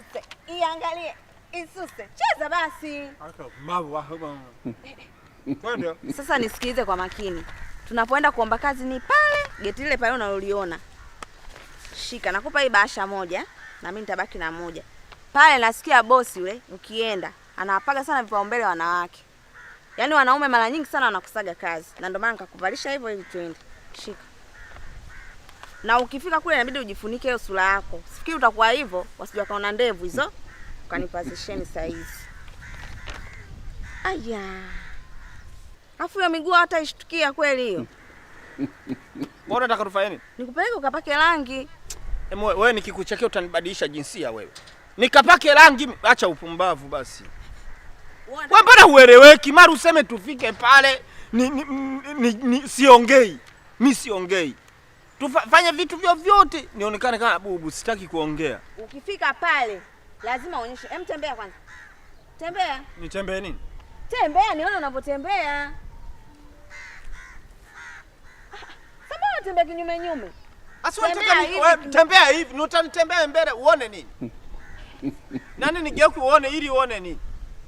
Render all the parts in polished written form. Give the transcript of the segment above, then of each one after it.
Isuse, iangalie. Isuse, cheza basi. Sasa nisikilize kwa makini. Tunapoenda kuomba kazi ni pale, geti lile pale unaloliona. Shika, nakupa hii bahasha moja, na mimi nitabaki na moja. Pale nasikia bosi yule ukienda, anawapaga sana vipaumbele wanawake. Yaani wanaume mara nyingi sana wanakusaga kazi. Na ndio maana nikakuvalisha hivyo ili twende. Shika. Na ukifika kule inabidi ujifunike hiyo sura yako. Sifikiri utakuwa hivyo, wasije wakaona ndevu hizo. Ukanipazisheni saizi. Aya. Afu hiyo miguu hata ishtukia kweli hiyo. Mbona unataka tufanye nini? Nikupeleke ukapake rangi. Wewe nikikuchekea utanibadilisha jinsia wewe. Nikapake rangi, acha upumbavu basi. Wewe mbona hueleweki? Mara useme tufike pale, siongei. Mimi siongei. Tufanye vitu vyote nionekane kama bubu, sitaki kuongea. Ukifika pale lazima uonyeshe. Tembea kwanza. Tembea. Nitembee nini? Tembea nione unapotembea. Sasa unatembea kinyume nyume. Tembea hivi, utanitembea mbele uone nini? Nani nigeuke uone ili uone nini?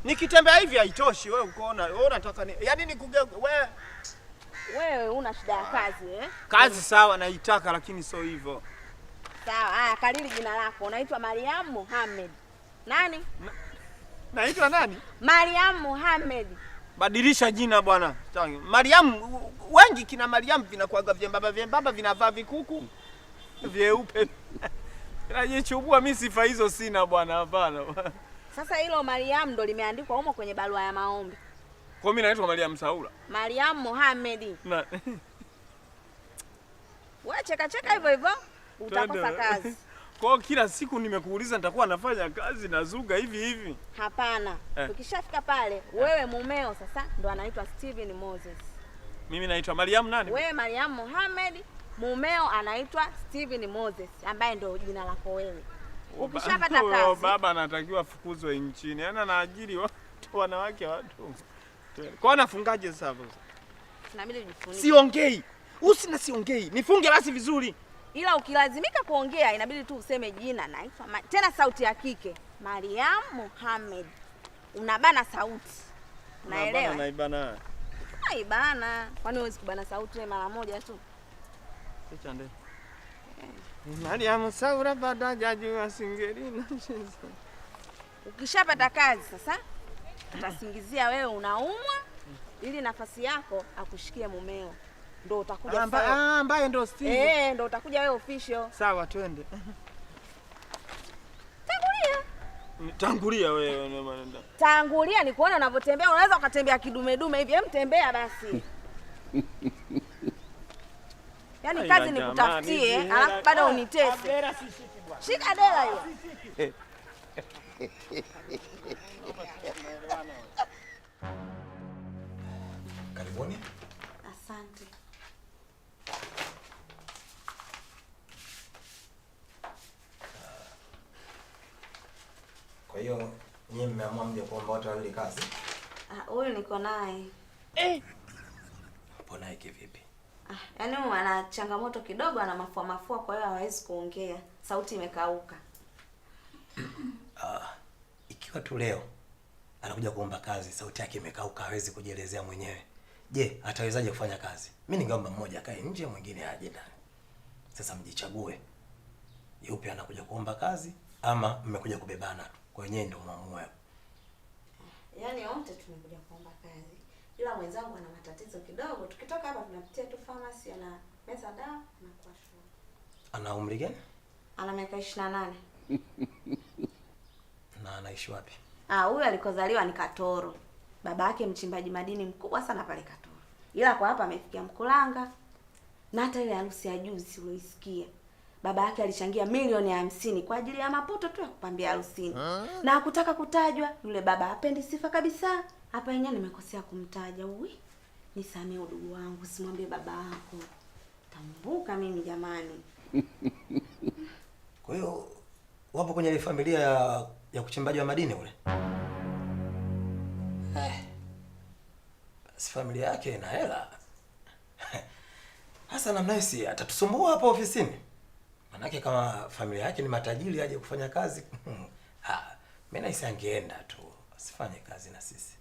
Nikitembea hivi haitoshi wewe ukoona. Wewe unataka nini? Yaani nikugeuke wewe una shida ya kazi Kazi sawa naitaka lakini sio hivyo. Sawa, haya kalili jina lako. Unaitwa Mariam Mohamed. Nani? Naitwa nani? Mariam Mohamed. Badilisha jina bwana. Mariam, wengi kina Mariam vinakuaga vyembamba vinavaa vikuku vyeupe. Najichubua mimi sifa hizo sina bwana, hapana. Sasa hilo Mariam ndo limeandikwa humo kwenye barua ya maombi. Kwa mimi naitwa Mariam Saula. Mariam Mohamed. Wewe cheka hivyo hivyo utakosa kazi. Kwa kila siku nimekuuliza nitakuwa nafanya kazi na zuga hivi. Hapana. Ukishafika pale, wewe mumeo sasa ndo anaitwa Steven Moses. Mimi naitwa Mariam nani? Wewe Mariam Mohamed, mumeo anaitwa Steven Moses ambaye ndo jina lako wewe. Ukishapata kazi, baba anatakiwa fukuzwe nchini. Yaani anaajiri watu wanawake watu. Kwa nafungaje sasa? Inabidi ujifunike. Siongei. Siongei. Nifunge basi vizuri. Ila ukilazimika kuongea inabidi tu useme jina naitwa tena sauti ya kike. Mariam Mohamed. Unabana sauti. Unaelewa? Naibana. Naibana. Kwani huwezi kubana sauti mara moja tu? Acha ndio. Mariam Saura badaja jua singerina. Ukishapata kazi sasa utasingizia wewe unaumwa ili nafasi yako akushikie mumeo. Ndo utakuja ambaye ndo Steve. Ndo utakuja wewe official. Sawa twende. Tangulia wewe. Tangulia ni kuona unavyotembea, unaweza ukatembea kidume hivi. Tembea basi. Yaani kazi ni kutafutie, alafu bado unitese. Shika dela hiyo. Karibuni. Asante. Kwa hiyo nyinyi mmeamua mje kuomba watu wawili kazi? Huyu niko naye. Hapo naye kivipi? Yaani ana changamoto kidogo, ana mafua kwa hiyo hawezi kuongea. Sauti imekauka. Ikiwa tu leo anakuja kuomba kazi, sauti yake imekauka, hawezi kujielezea mwenyewe. Je, atawezaje kufanya kazi? Mimi ningeomba mmoja akae nje, mwingine aje ndani. Sasa mjichague. Yupi anakuja kuomba kazi ama mmekuja kubebana tu? Kwa wenyewe ndio muamue. Yaani wote tumekuja kuomba kazi. Ila mwenzangu ana matatizo kidogo. Tukitoka hapa tunapitia tu pharmacy na meza dawa na kwa shule. Ana umri gani? Ana miaka 28. Na anaishi wapi? Huyu alikozaliwa ni Katoro. Baba yake mchimbaji madini mkubwa sana pale Katoro. Ila kwa hapa amefikia Mkulanga. Na hata ile harusi ya juzi uliisikia. Baba yake alichangia milioni 50 kwa ajili ya maputo tu ya kupambia harusini. Na hakutaka kutajwa, yule baba hapendi sifa kabisa. Hapa yenyewe nimekosea kumtaja. Nisamee udugu wangu, simwambie baba yako. Tambuka mimi jamani. Kwa hiyo wapo kwenye ile familia ya kuchimbaji wa madini ule? Si familia yake ina hela. Hasa namna hii si atatusumbua hapa ofisini. Manake kama familia yake ni matajiri aje kufanya kazi. Mimi naisi angeenda tu, asifanye kazi na sisi.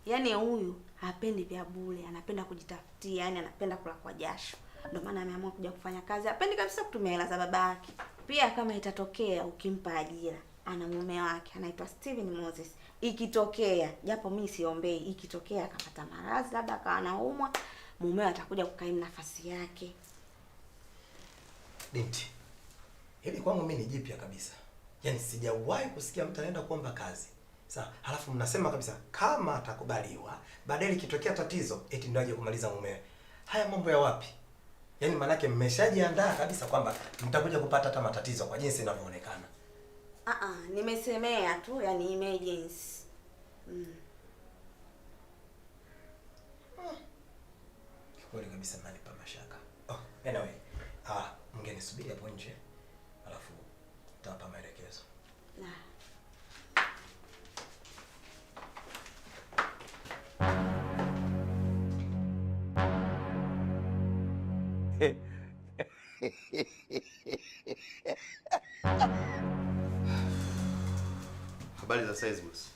Yaani huyu hapendi vya bure, anapenda kujitafutia, yani anapenda kula kwa jasho. Ndio maana ameamua kuja kufanya kazi. Hapendi kabisa kutumia hela za baba yake. Pia kama itatokea ukimpa ajira, ana mume wake anaitwa Steven Moses. Ikitokea, japo mimi siombei, ikitokea akapata maradhi labda akawa anaumwa, mume atakuja kukaimu nafasi yake. Binti, hili kwangu mimi ni jipya kabisa. Yaani sijawahi kusikia mtu anaenda kuomba kazi. Sawa, halafu mnasema kabisa kama atakubaliwa, baadaye likitokea tatizo eti ndio aje kumaliza mumewe. Haya mambo ya wapi? Yaani manake mmeshajiandaa kabisa kwamba mtakuja kupata hata matatizo kwa jinsi inavyoonekana. Nimesemea tu, yani emergency. Kweli kabisa mnanipa mashaka. Anyway, mngenisubiri hapo nje. Alafu tutapa maelekezo. Habari za size boss.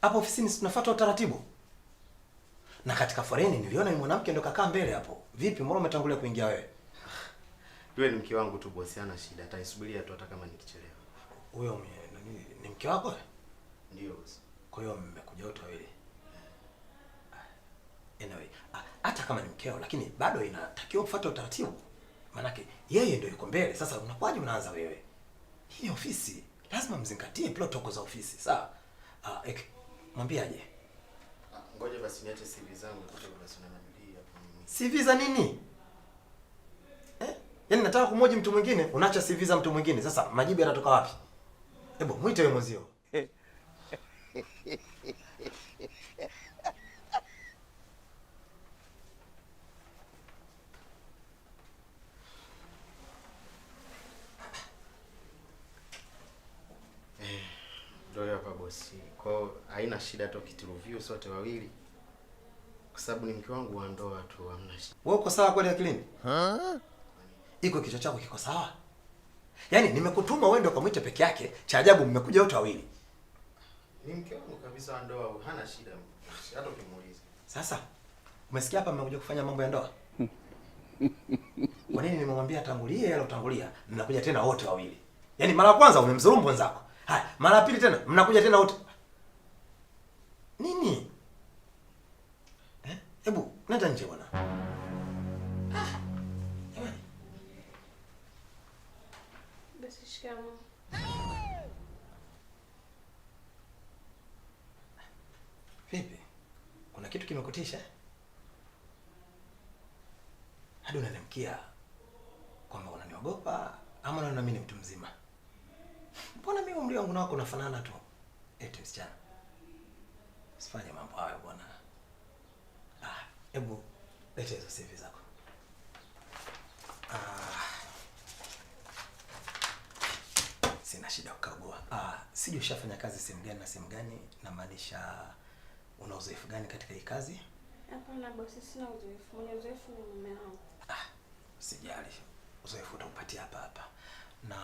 Hapo ofisini tunafuata utaratibu. Na katika foreni niliona ni mwanamke ndo kakaa mbele hapo. Vipi, mbona umetangulia kuingia wewe? Yule ni mke wangu tu boss, hana shida. Ataisubiria tu hata kama nikichelewa. Huyo ni mke wako? Ndio boss. Kwa hiyo mmekuja wote wawili. Anyway, hata kama ni mkeo lakini bado inatakiwa kufuata utaratibu. Manake yeye ndio yuko mbele. Sasa unakuwaje unaanza wewe? Hii ofisi lazima mzingatie protocol za ofisi, sawa? Mwambie aje. Ngoja basi niache CV zangu kutoka kwa Suna Nabii hapo mimi. CV za nini? Yaani nataka kumoji mtu mwingine, unaacha CV za mtu mwingine. Sasa majibu yanatoka wapi? Hebu muite wewe mwenzio. Ndio hapa boss. Kwa haina shida tu kituruview sote wawili. Kwa sababu ni mke wangu wa ndoa tu, hamna shida. Wewe uko sawa kweli akilini? Iko kichwa chako kiko sawa? Yaani nimekutuma uende ukamwite peke yake, cha ajabu mmekuja wote wawili. Ni mke wangu kabisa wa ndoa, hana shida. Hata ukimuuliza. Sasa umesikia hapa mmekuja kufanya mambo ya ndoa? Kwa nini nimemwambia tangulie yale utangulia? Mnakuja tena wote wawili. Yaani mara ya kwanza umemdhulumu wenzako. Haya, mara ya pili tena mnakuja tena wote. Nini? Hebu nenda nje bwana. Basi shikamoo. Vipi? Kuna kitu kimekutisha? Hadi unaniamkia kwamba unaniogopa ama unaona mimi ni mtu mzima? Mbona mimi umri wangu nako unafanana tu? Eti msichana. Usifanye mambo hayo bwana. Hebu leta hizo CV zako. Sina shida kukagua. Sijui ushafanya kazi sehemu gani na sehemu gani, na maanisha una uzoefu gani katika hii kazi? Hapana bosi, sina uzoefu. Mwenye uzoefu ni mume wangu. Sijali. Uzoefu utakupatia hapa hapa. Na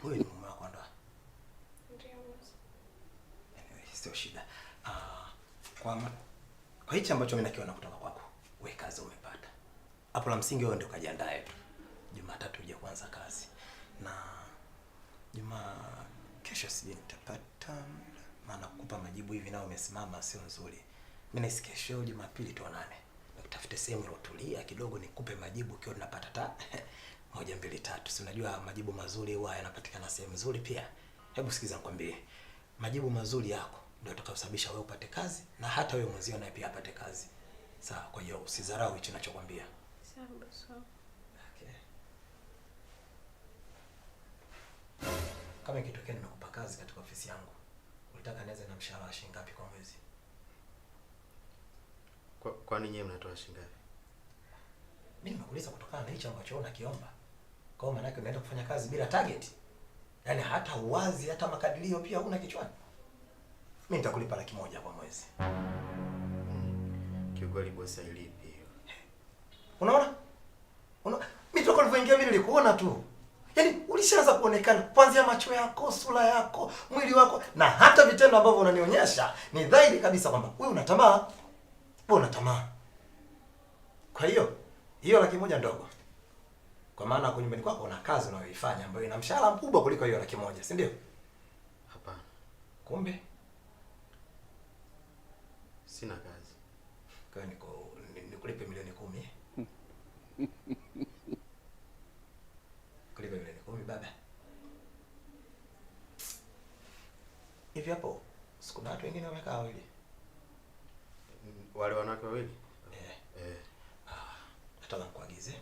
huyu ni mume wako ndoa? Ndio bosi. Anyway, sio shida. Kwa hichi ambacho mimi nakiona kutoka kwako, wewe kazi umepata. Hapo la msingi wewe ndio kajiandae tu. Jumatatu uje kuanza kazi. Na kesho sije nitapata, maana kukupa majibu hivi nao umesimama sio nzuri. Mimi nahisi kesho Jumapili tuonane. Nikutafute sehemu iliyotulia kidogo nikupe majibu ukiwa unapata ta 1 2 3. Si unajua majibu mazuri huwa yanapatikana sehemu nzuri pia. Hebu sikiza nikwambie. Majibu mazuri yako ndio yatakayosababisha wewe upate kazi na hata wewe mwenzio naye pia apate kazi. Sawa, kwa hiyo usidharau hicho ninachokwambia. Sawa bosi. Okay. Kama ikitokea nimekupa kazi katika ofisi yangu, unataka nianze na mshahara wa shilingi ngapi kwa mwezi? Kwa nini nyinyi mnatoa shilingi ngapi? Mimi nimekuuliza kutokana na hicho ambacho unakiomba. Kwa hiyo maana yake unaenda kufanya kazi bila target. Yaani hata uwazi hata makadirio pia huna kichwani. Mimi nitakulipa 100,000 kwa mwezi. Kiukweli bosi hailipi hiyo. Unaona? Mimi toka nilipoingia mimi nilikuona tu. Yaani ulishaanza kuonekana kuanzia macho yako, sura yako, mwili wako na hata vitendo ambavyo unanionyesha ni dhahiri kabisa kwamba wewe una tamaa. Wewe una tamaa. Kwa hiyo 100,000 ndogo. Kwa maana hapo nyumbani kwako una kazi unayoifanya ambayo ina mshahara mkubwa kuliko 100,000, si ndio? Hapana. Kumbe Sina kazi. kwa nikulipe milioni 10. Kulipe milioni 10 baba. Hivi hapo siku na watu wengine wamekaa wawili. Wale wanawake wawili? Eh. Nataka nikuagize.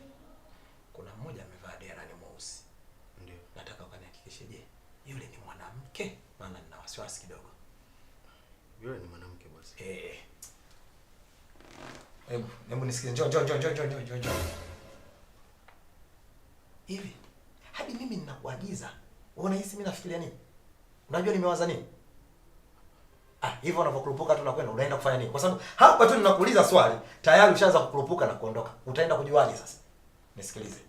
Kuna mmoja amevaa dera ni mweusi. Ndio. Nataka ukanihakikishe, je, yule ni mwanamke? Maana nina wasiwasi kidogo. Yule ni mwanamke bosi. Hebu nisikie. Njoo. Hivi hadi mimi ninakuagiza, unahisi mimi nafikiria nini? Unajua nimewaza nini? Hivyo unavyokurupuka tu unakwenda unaenda kufanya nini? Kwa sababu hapa tu ninakuuliza swali, tayari ushaanza kukurupuka na kuondoka. Utaenda kujuaje sasa? Nisikilize.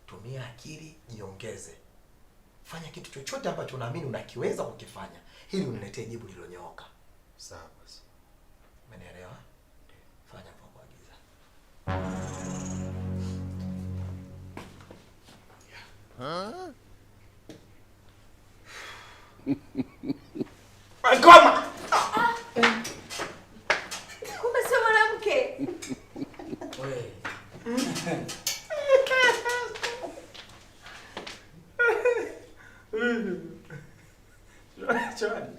Tumia akili, jiongeze. Fanya kitu chochote ambacho unaamini unakiweza kukifanya ili uniletee jibu lililonyooka. Sawa basi. Umenielewa? Fanya kwa kuagiza. Ngoma. Kumbe sio mwanamke. Wewe. Chani.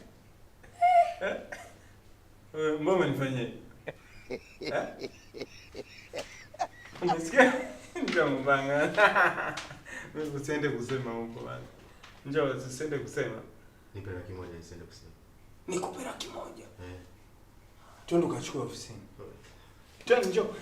Mbona nifanyie? Unasikia? Ndio mbanga. Wewe usiende kusema huko bwana. Njoo usiende kusema. Nipe 1,000 nisiende kusema. Nikupe 1,000. Twende ukachukua ofisini. Twende njoo.